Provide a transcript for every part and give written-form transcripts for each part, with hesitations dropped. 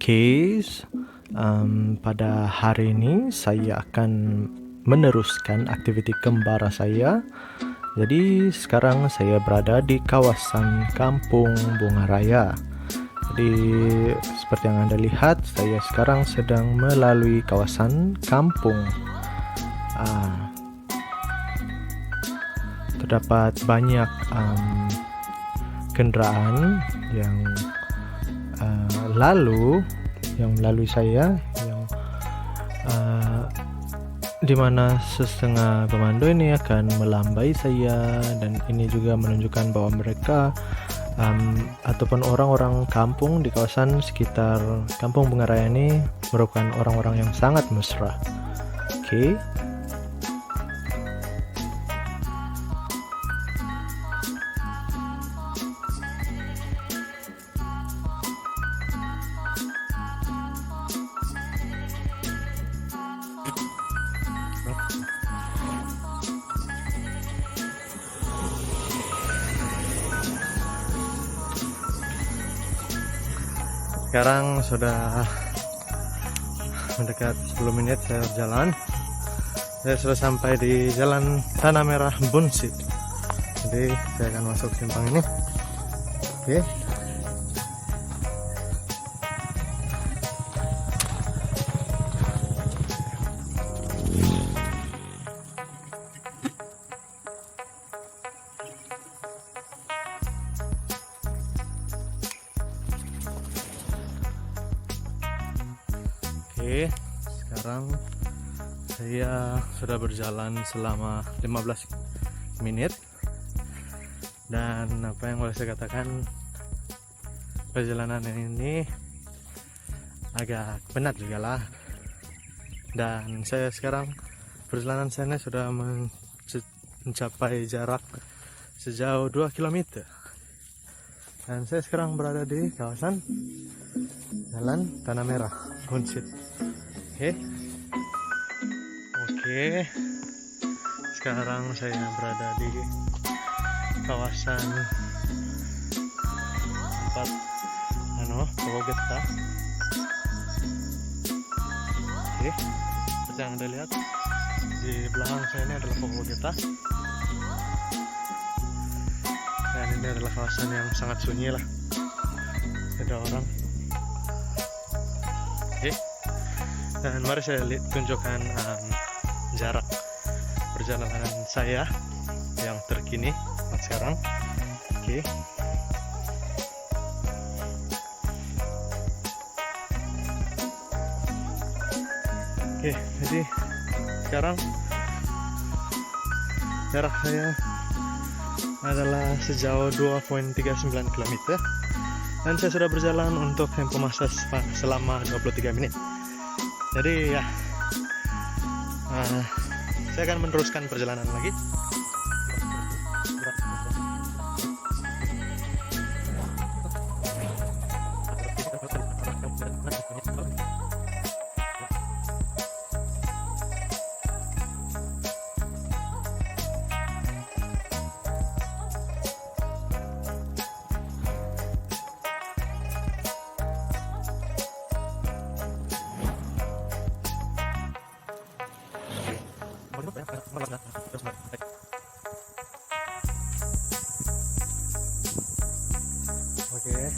Oke, pada hari ini saya akan meneruskan aktiviti kembara saya. Jadi sekarang saya berada di kawasan Kampung Bunga Raya. Jadi seperti yang Anda lihat, saya sekarang sedang melalui kawasan kampung. Terdapat banyak kendaraan yang melalui saya, yang dimana setengah pemandu ini akan melambai saya, dan ini juga menunjukkan bahwa mereka ataupun orang-orang kampung di kawasan sekitar Kampung Bunga Raya ini merupakan orang-orang yang sangat mesra. Oke. Sekarang sudah mendekat 10 menit saya berjalan. Saya sudah sampai di Jalan Tanah Merah Bunsit. Jadi saya akan masuk simpang ini. Oke. Oke, sekarang saya sudah berjalan selama 15 menit, dan apa yang boleh saya katakan, perjalanan ini agak penat juga lah. Dan saya sekarang perjalanan saya sudah mencapai jarak sejauh 2 km, dan saya sekarang berada di kawasan Jalan Tanah Merah Bunsit. Oke. Sekarang saya berada di kawasan tempat Pulau Getah. Oke. Seperti yang Anda lihat, di belakang saya ini adalah Pulau Getah. Dan ini adalah kawasan yang sangat sunyi lah. Tidak ada orang. Oke. Dan mari saya tunjukkan jarak perjalanan saya yang terkini sekarang. Oke. Oke, jadi sekarang jarak saya adalah sejauh 2,39 km, dan saya sudah berjalan untuk tempo masa selama 23 menit. Jadi ya, saya akan meneruskan perjalanan lagi. Oke,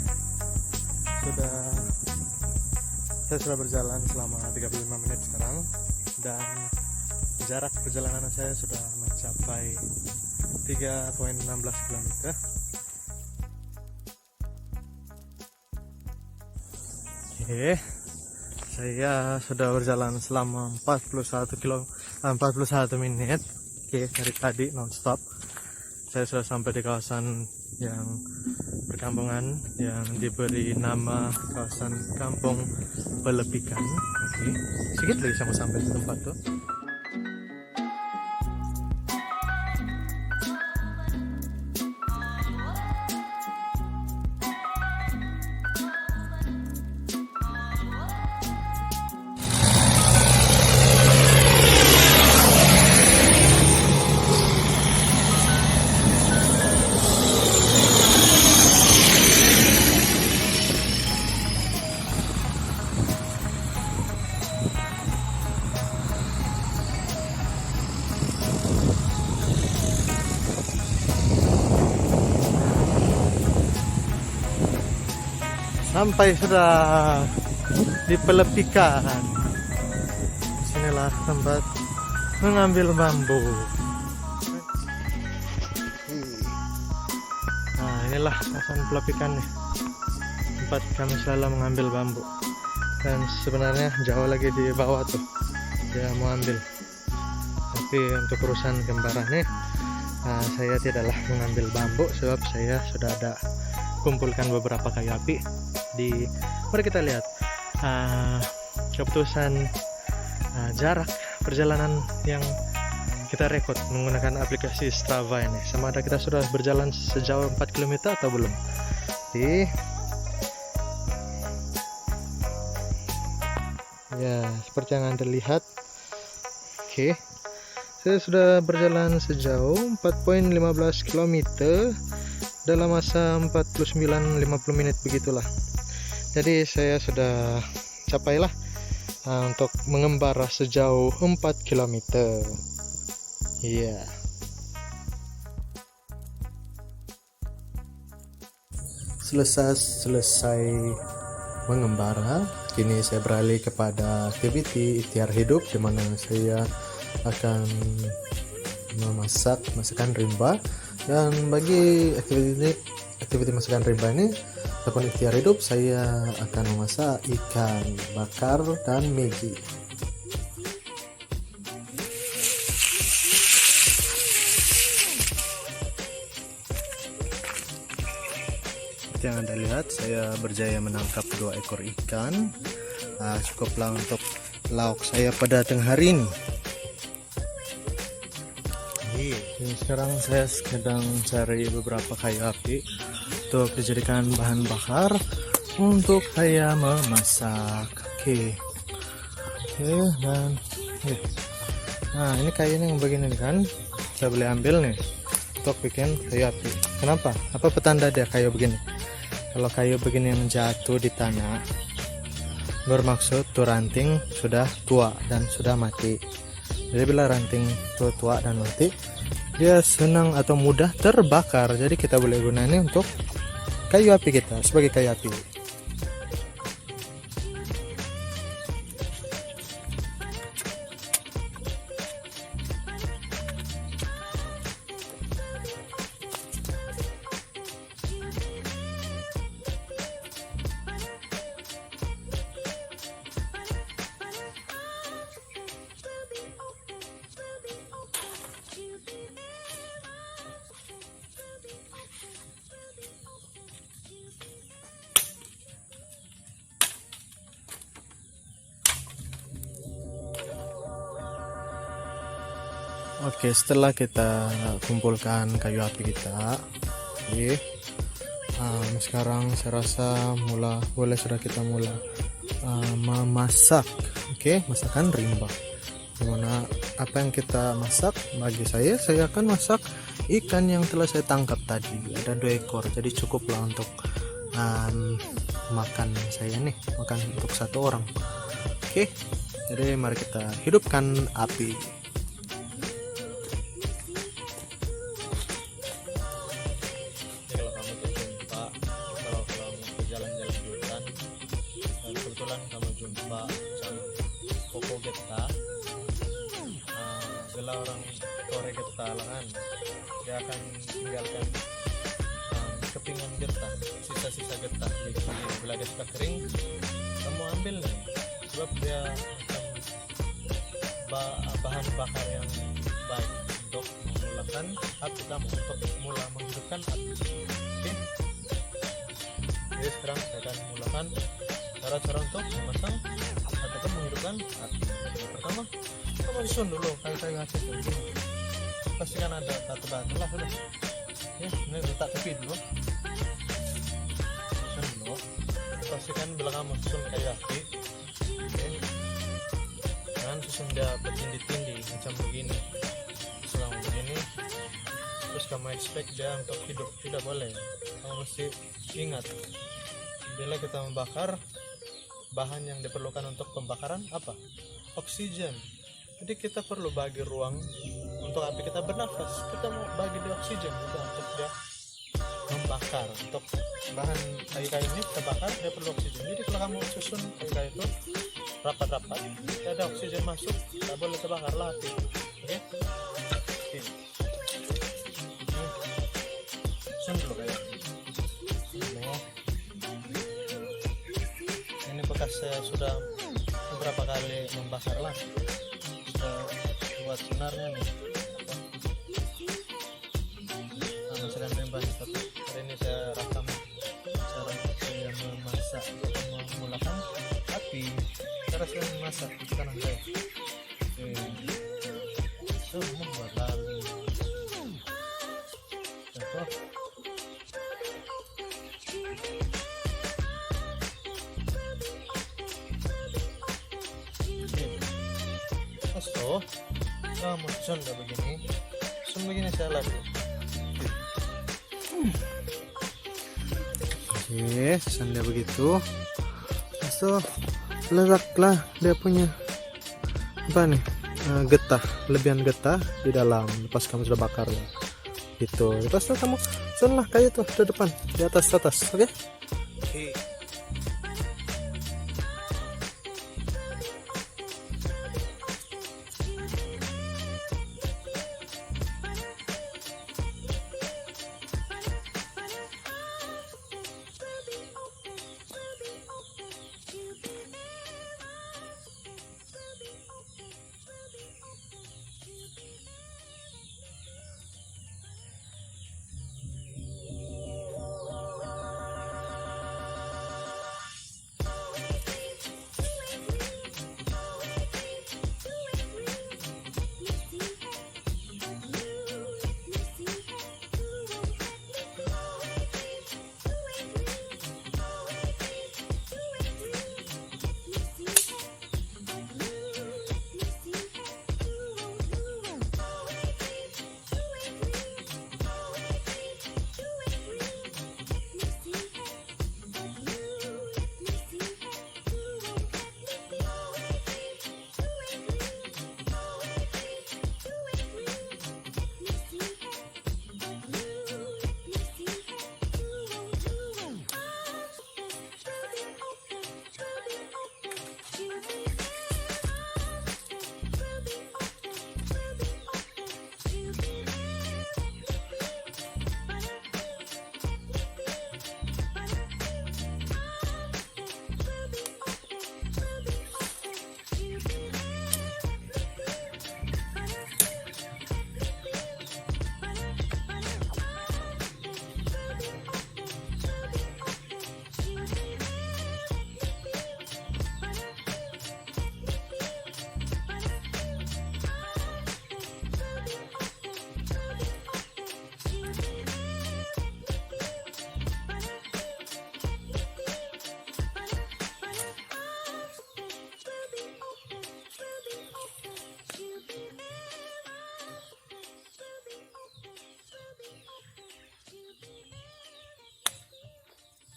saya sudah berjalan selama 35 menit sekarang, dan jarak perjalanan saya sudah mencapai 3,16 km. Oke, saya sudah berjalan selama 41 menit. Oke, dari tadi nonstop. Saya sudah sampai di kawasan yang perkampungan yang diberi nama kawasan Kampung Pelepikan. Oke, sedikit lagi sama sampai di tempat tuh. Sampai sudah di pelepikan. Sinilah tempat mengambil bambu. Nah, inilah kawasan pelepikan nih, tempat kami selalu mengambil bambu. Dan sebenarnya jauh lagi di bawah tuh dia mau ambil, tapi untuk urusan kembaran nih, saya tidaklah mengambil bambu sebab saya sudah ada kumpulkan beberapa kayu api. Mari kita lihat keputusan jarak perjalanan yang kita rekod menggunakan aplikasi Strava ini, sama ada kita sudah berjalan sejauh 4 km atau belum. Ya, seperti yang Anda lihat. Oke, saya sudah berjalan sejauh 4,15 km dalam masa 49-50 menit begitulah. Jadi saya sudah capailah untuk mengembara sejauh 4 km. Iya. Selesai mengembara, kini saya beralih kepada aktiviti ikhtiar hidup, di mana saya akan memasak masakan rimba. Dan bagi aktiviti masakan rimba ini ataupun ikhtiar hidup, saya akan memasak ikan bakar dan Maggi. Seperti yang Anda lihat, saya berjaya menangkap 2 ekor ikan. Cukuplah untuk lauk saya pada tengah hari ini. Sekarang saya sedang cari beberapa kayu api untuk dijadikan bahan bakar untuk saya memasak. Oke, dan nah ini kayunya yang begini kan, saya boleh ambil nih untuk bikin kayu api. Kenapa? Apa petanda dia kayu begini? Kalau kayu begini yang jatuh di tanah, bermaksud tuh ranting sudah tua dan sudah mati. Jadi bila ranting tua dan mati, dia senang atau mudah terbakar. Jadi kita boleh gunakan untuk kayu api kita, sebagai kayu api. Oke, setelah kita kumpulkan kayu api kita, sekarang saya rasa boleh sudah kita mulai memasak. Oke, masakan rimba. Dimana apa yang kita masak, bagi saya akan masak ikan yang telah saya tangkap tadi. Ada 2 ekor, jadi cukuplah untuk makan saya nih, makan untuk 1 orang. Oke, jadi mari kita hidupkan api. Kamu jumpa koko geta, gela orang tore geta lengan, dia akan tinggalkan kepingan geta, sisa-sisa geta. Jadi bila dia sudah kering, kamu ambil nih, sebab dia akan bahan bakar yang baik untuk memulakan api kamu, untuk mula menghidupkan api. Oke, jadi sekarang saya akan mulakan cara untuk memasang atau menghidupkan api. Pertama, kamu disusun dulu kayu-kayu hasil dulu. Pastikan ada batu-batu lah sudah. Ya, ini letak tepi dulu. Susun dulu. Pastikan bila kamu susun kayu api, jangan susun dia bertindih-tindih macam begini. Selang begini, terus kamu expect dia untuk hidup, tidak boleh. Kamu mesti ingat, bila kita membakar, bahan yang diperlukan untuk pembakaran apa? Oksigen. Jadi kita perlu bagi ruang untuk api kita bernafas. Kita mau bagi dia oksigen juga untuk dia membakar. Untuk bahan kayu-kayu ini kita bakar, dia perlu oksigen. Jadi kalau kamu susun kayu-kayu itu rapat-rapat, tidak ada oksigen masuk, tidak boleh terbakar lah api. Oke? Susun dulu kayu. Ini bekas saya sudah beberapa kali membakar lah, sudah buat senarnya nih. Masih ada banyak, tapi hari ini saya rakam cara saya memasak atau memulakan api, cara saya memasak di kanan saya. Semua buat lalu contoh kamu sudah begini saya lagi. Oke, sanda begitu. So, letaklah dia punya apa nih? Getah, lebihan getah di dalam pas kamu sudah bakar ya. Itu. Lepas itu kamu sunlah kayu tuh di depan, di atas, oke? Oke.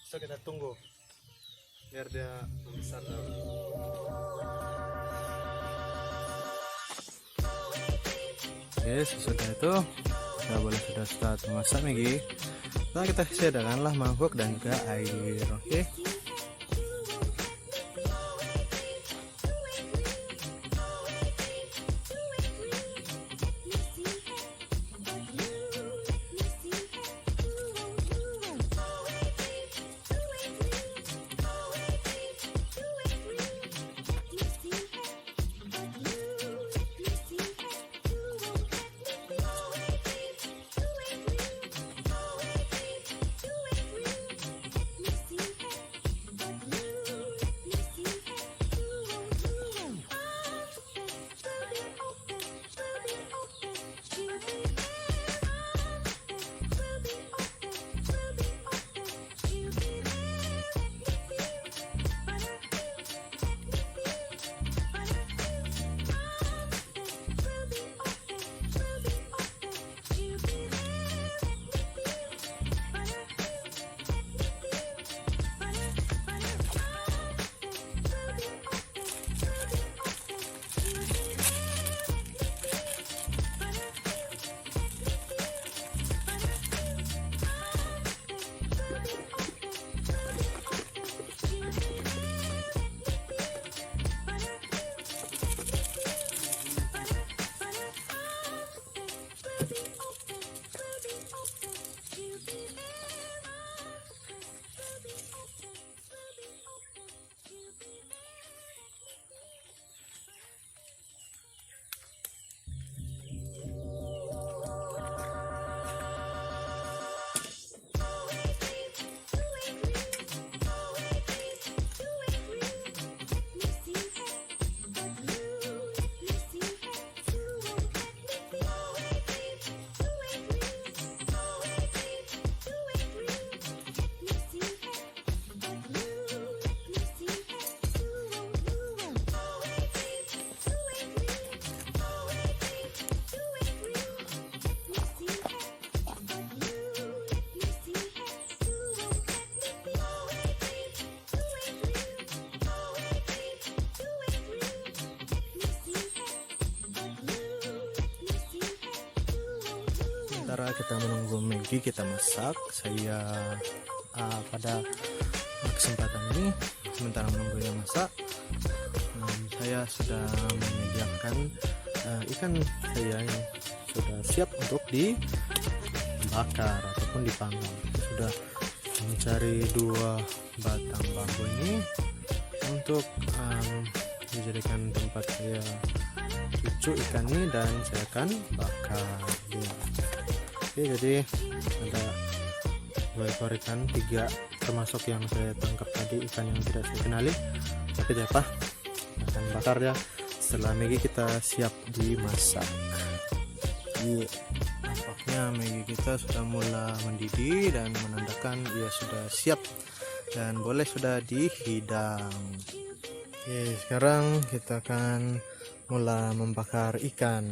So kita tunggu biar dia membesar dulu. Oke, sesudah itu kita boleh sudah start memasak lagi. Nah, kita sediakanlah mangkuk dan juga air. Oke. sementara kita menunggu Maggi kita masak, saya pada kesempatan ini sementara menunggunya masak, saya sudah menyediakan ikan saya yang sudah siap untuk dibakar ataupun dipanggang. Sudah mencari 2 batang bambu ini untuk dijadikan tempat saya cucuk ikan ini dan saya akan bakar ya. Oke, jadi ada 2 ekor ikan, 3 termasuk yang saya tangkap tadi, ikan yang tidak saya kenali, tapi tidak apa, akan bakar ya setelah Maggi kita siap dimasak. Iya, nampaknya Maggi kita sudah mulai mendidih dan menandakan ia sudah siap dan boleh sudah dihidang. Oke, sekarang kita akan mulai membakar ikan.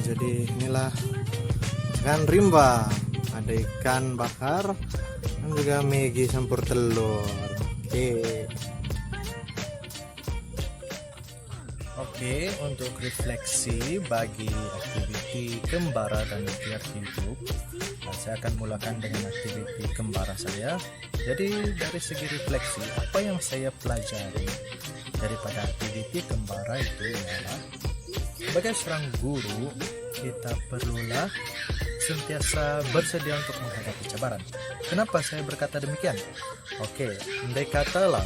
Jadi inilah ikan rimba, ada ikan bakar dan juga Maggi campur telur. Oke, untuk refleksi bagi aktiviti kembara dan ikhtiar hidup, saya akan mulakan dengan aktiviti kembara saya. Jadi dari segi refleksi, apa yang saya pelajari daripada aktiviti kembara itu ialah sebagai seorang guru, kita perlulah sentiasa bersedia untuk menghadapi cabaran. Kenapa saya berkata demikian? Oke, andai katalah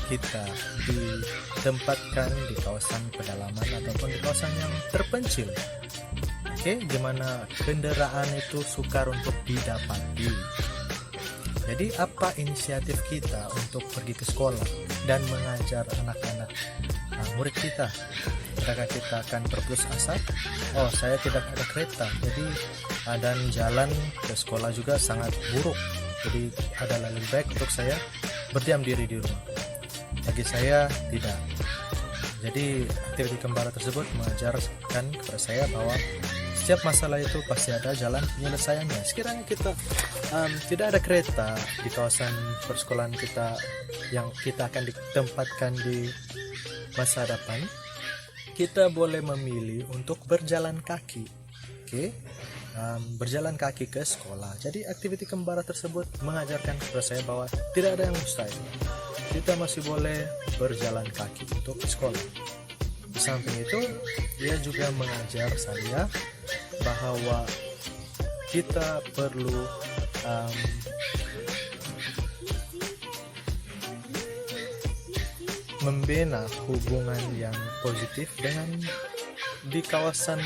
kita ditempatkan di kawasan pedalaman ataupun di kawasan yang terpencil, di mana kendaraan itu sukar untuk didapati. Jadi apa inisiatif kita untuk pergi ke sekolah dan mengajar anak-anak murid kita? Apakah kita akan berputus asa? Oh, saya tidak ada kereta, jadi dan jalan ke sekolah juga sangat buruk. Jadi adalah lebih baik untuk saya berdiam diri di rumah. Bagi saya tidak. Jadi aktiviti kembara tersebut mengajarkan kepada saya bahwa setiap masalah itu pasti ada jalan penyelesaiannya. Sekiranya kita tidak ada kereta di kawasan persekolahan kita yang kita akan ditempatkan di masa depan, kita boleh memilih untuk berjalan kaki. Berjalan kaki ke sekolah. Jadi aktiviti kembara tersebut mengajarkan kepada saya bahwa tidak ada yang mustahil. Kita masih boleh berjalan kaki untuk ke sekolah. Di samping itu, dia juga mengajar saya bahwa kita perlu membina hubungan yang positif dengan di kawasan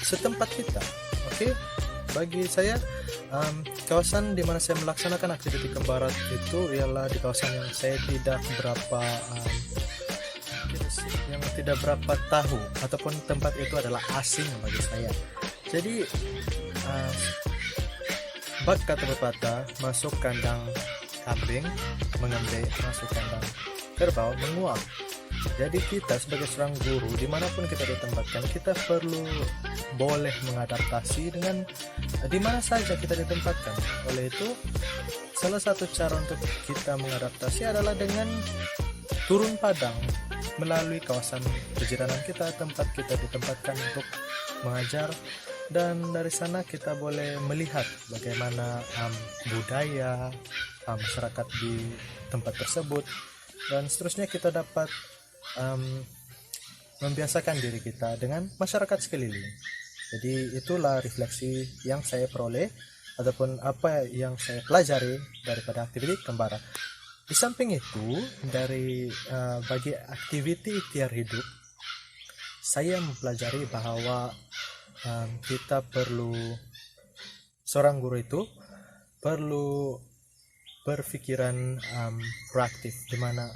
setempat kita. Bagi saya kawasan di mana saya melaksanakan aktiviti kembara itu ialah di kawasan yang saya tidak berapa tahu, ataupun tempat itu adalah asing bagi saya. Jadi bak kata pepatah, masuk kandang kambing mengembe, masuk kandang kerbau menguap. Jadi kita sebagai seorang guru, dimanapun kita ditempatkan, kita perlu boleh mengadaptasi dengan di mana saja kita ditempatkan. Oleh itu, salah satu cara untuk kita mengadaptasi adalah dengan turun padang melalui kawasan pejiranan kita, tempat kita ditempatkan untuk mengajar, dan dari sana kita boleh melihat bagaimana budaya masyarakat di tempat tersebut, dan seterusnya kita dapat membiasakan diri kita dengan masyarakat sekeliling. Jadi itulah refleksi yang saya peroleh ataupun apa yang saya pelajari daripada aktiviti kembara. Di samping itu, dari bagi aktiviti ikhtiar hidup, saya mempelajari bahwa kita perlu, seorang guru itu perlu berpikiran proaktif, dimana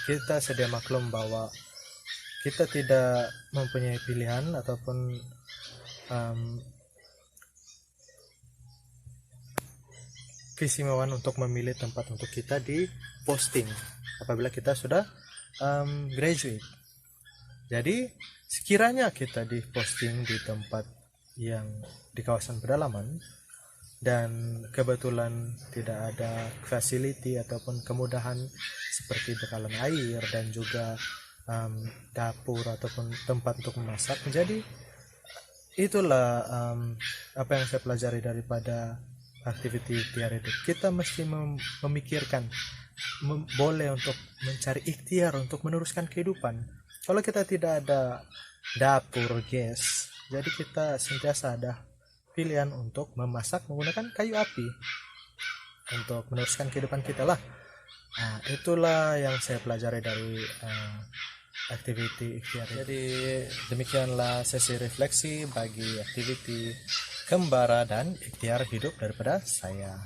kita sedia maklum bahwa kita tidak mempunyai pilihan ataupun keistimewaan untuk memilih tempat untuk kita di posting apabila kita sudah graduate. Jadi sekiranya kita di posting di tempat yang di kawasan pedalaman dan kebetulan tidak ada facility ataupun kemudahan seperti bekalan air dan juga dapur ataupun tempat untuk memasak, jadi itulah apa yang saya pelajari daripada aktiviti ikhtiar hidup. Kita mesti memikirkan boleh untuk mencari ikhtiar untuk meneruskan kehidupan. Kalau kita tidak ada dapur, gas, jadi kita sentiasa ada pilihan untuk memasak menggunakan kayu api untuk meneruskan kehidupan kita lah. Nah, itulah yang saya pelajari dari aktiviti ikhtiar. Jadi demikianlah sesi refleksi bagi aktiviti kembara dan ikhtiar hidup daripada saya.